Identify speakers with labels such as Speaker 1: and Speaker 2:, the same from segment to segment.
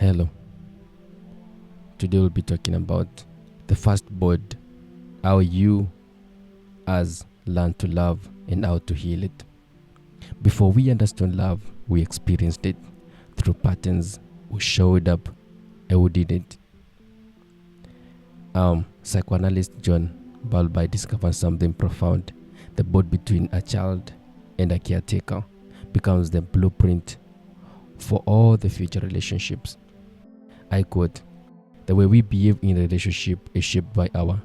Speaker 1: Hello. Today we'll be talking about the first board, how you as learn to love and how to heal it. Before we understood love, we experienced it through patterns who showed up and who did it. Psychoanalyst John Bowlby discovered something profound. The bond between a child and a caretaker becomes the blueprint for all the future relationships. I quote, "The way we behave in a relationship is shaped by our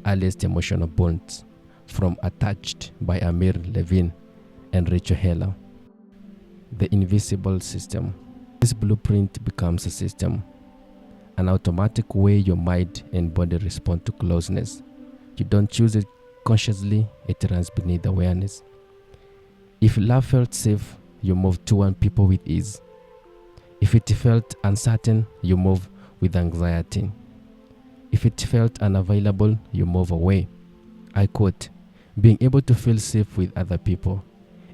Speaker 1: earliest emotional bonds," from Attached by Amir Levine and Rachel Heller. The invisible system. This blueprint becomes a system, an automatic way your mind and body respond to closeness. You don't choose it consciously, it runs beneath awareness. If love felt safe, you move toward people with ease. If it felt uncertain, you move with anxiety. If it felt unavailable, you move away. I quote, "Being able to feel safe with other people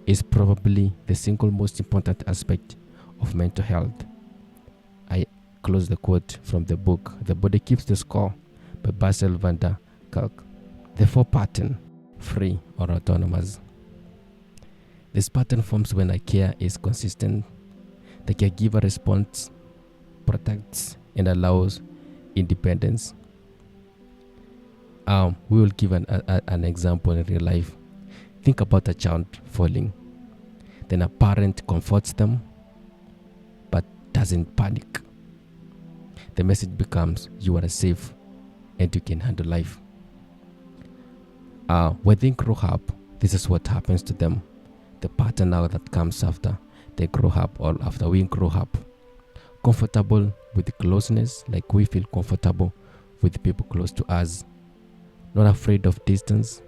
Speaker 1: is probably the single most important aspect of mental health." I close the quote from the book The Body Keeps the Score by Basil van der Kolk. The four pattern, free or autonomous. This pattern forms when a care is consistent. The caregiver responds, protects, and allows independence. We will give an example in real life. Think about a child falling. Then a parent comforts them, but doesn't panic. The message becomes, you are safe and you can handle life. When they grow up, this is what happens to them. The pattern now that comes after they grow up or after we grow up. Comfortable with closeness, like we feel comfortable with people close to us. Not afraid of distance.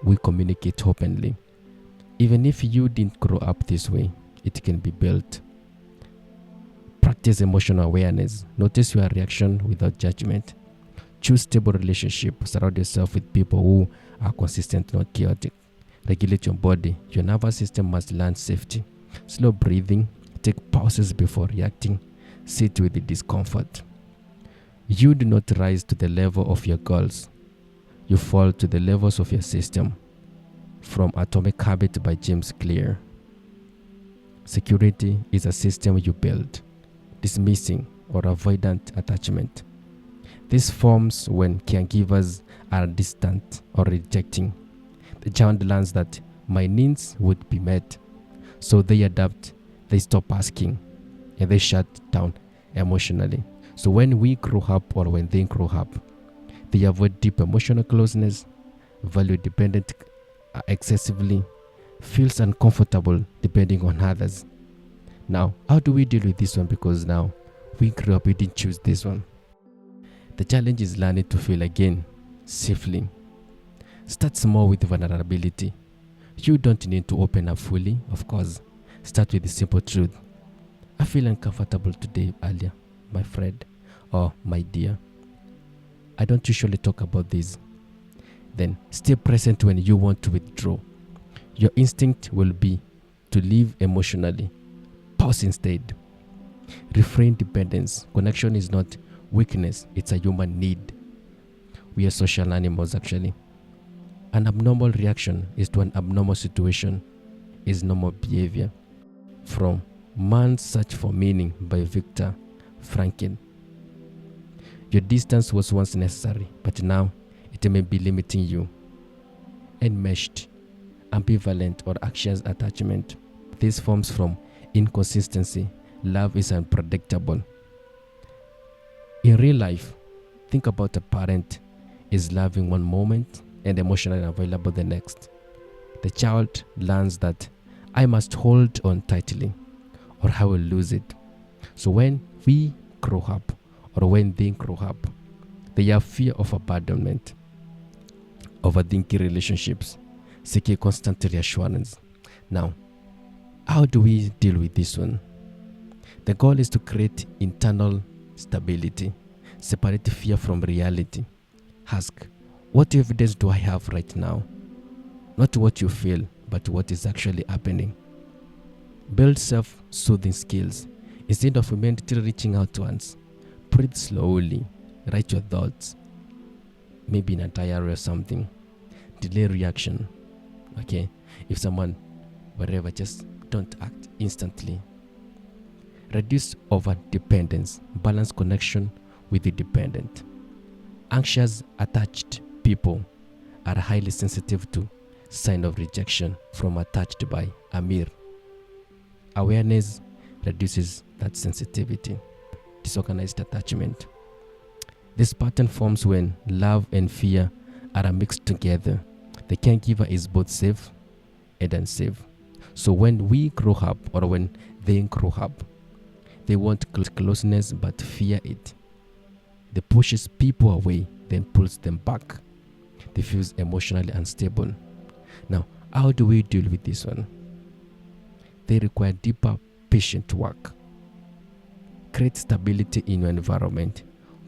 Speaker 1: We communicate openly. Even if you didn't grow up this way, it can be built. Practice emotional awareness. Notice your reaction without judgment. Choose stable relationship. Surround yourself with people who are consistent, not chaotic. Regulate your body. Your nervous system must learn safety. Slow breathing. Take pauses before reacting. Sit with the discomfort. You do not rise to the level of your goals. You fall to the levels of your system. From Atomic Habit by James Clear. Security is a system you build. Dismissing or avoidant attachment. This forms when caregivers are distant or rejecting. The child learns that my needs would be met, so they adapt, they stop asking, and they shut down emotionally. So when we grow up or when they grow up, they avoid deep emotional closeness, value dependent excessively, feels uncomfortable depending on others. Now, how do we deal with this one? Because now we grew up, we didn't choose this one. The challenge is learning to feel again, safely. Start small with vulnerability. You don't need to open up fully, of course. Start with the simple truth. I feel uncomfortable today, Alia, my friend, or my dear. I don't usually talk about this. Then stay present when you want to withdraw. Your instinct will be to live emotionally. Pause instead. Refrain dependence. Connection is not weakness, it's a human need. We are social animals actually. An abnormal reaction is to an abnormal situation is normal behavior. From Man's Search for Meaning by Viktor Frankl. Your distance was once necessary, but now it may be limiting you. Enmeshed, ambivalent or anxious attachment. This forms from inconsistency. Love is unpredictable. In real life, think about a parent is loving one moment and emotionally available the next. The child learns that I must hold on tightly or I will lose it. So when we grow up or when they grow up, they have fear of abandonment, overthinking relationships, seeking constant reassurance. Now, how do we deal with this one? The goal is to create internal stability, separate fear from reality. Ask, what evidence do I have right now? Not what you feel, but what is actually happening. Build self-soothing skills. Instead of immediately reaching out once, breathe slowly, write your thoughts, maybe in a diary or something. Delay reaction. Okay, if someone, whatever, just don't act instantly. Reduce over dependence. Balance connection with the dependent. Anxious attached people are highly sensitive to sign of rejection from attached by Amir. Awareness reduces that sensitivity. Disorganized attachment. This pattern forms when love and fear are mixed together. The caregiver is both safe and unsafe. So when we grow up, or when they grow up, they want closeness but fear it. They pushes people away, then pulls them back. They feel emotionally unstable. Now, how do we deal with this one? They require deeper, patient work. Create stability in your environment.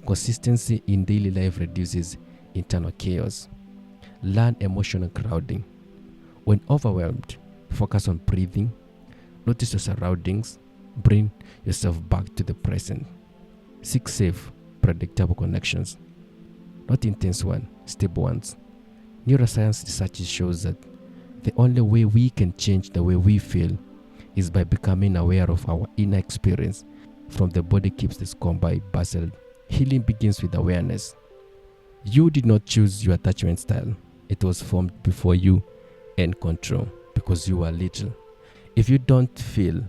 Speaker 1: Consistency in daily life reduces internal chaos. Learn emotional grounding. When overwhelmed, focus on breathing. Notice your surroundings. Bring yourself back to the present. Seek safe, predictable connections. Not intense ones, stable ones. Neuroscience research shows that the only way we can change the way we feel is by becoming aware of our inner experience. From the body keeps the score by Basel. Healing begins with awareness. You did not choose your attachment style. It was formed before you and control because you were little. If you don't feel,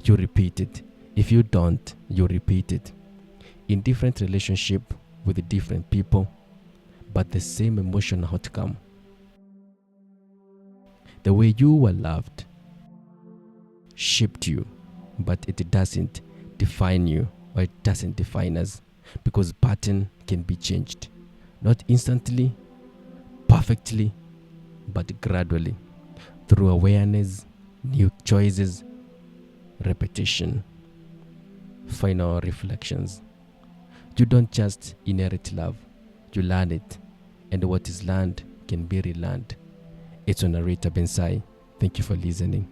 Speaker 1: you repeat it. If you don't, you repeat it. In different relationship with different people, but the same emotional outcome. The way you were loved shaped you, but it doesn't define you, or it doesn't define us, because pattern can be changed. Not instantly, perfectly, but gradually, through awareness, new choices, repetition. Final reflections. You don't just inherit love, you learn it, and what is learned can be relearned. It's your narrator Bensai. Thank you for listening.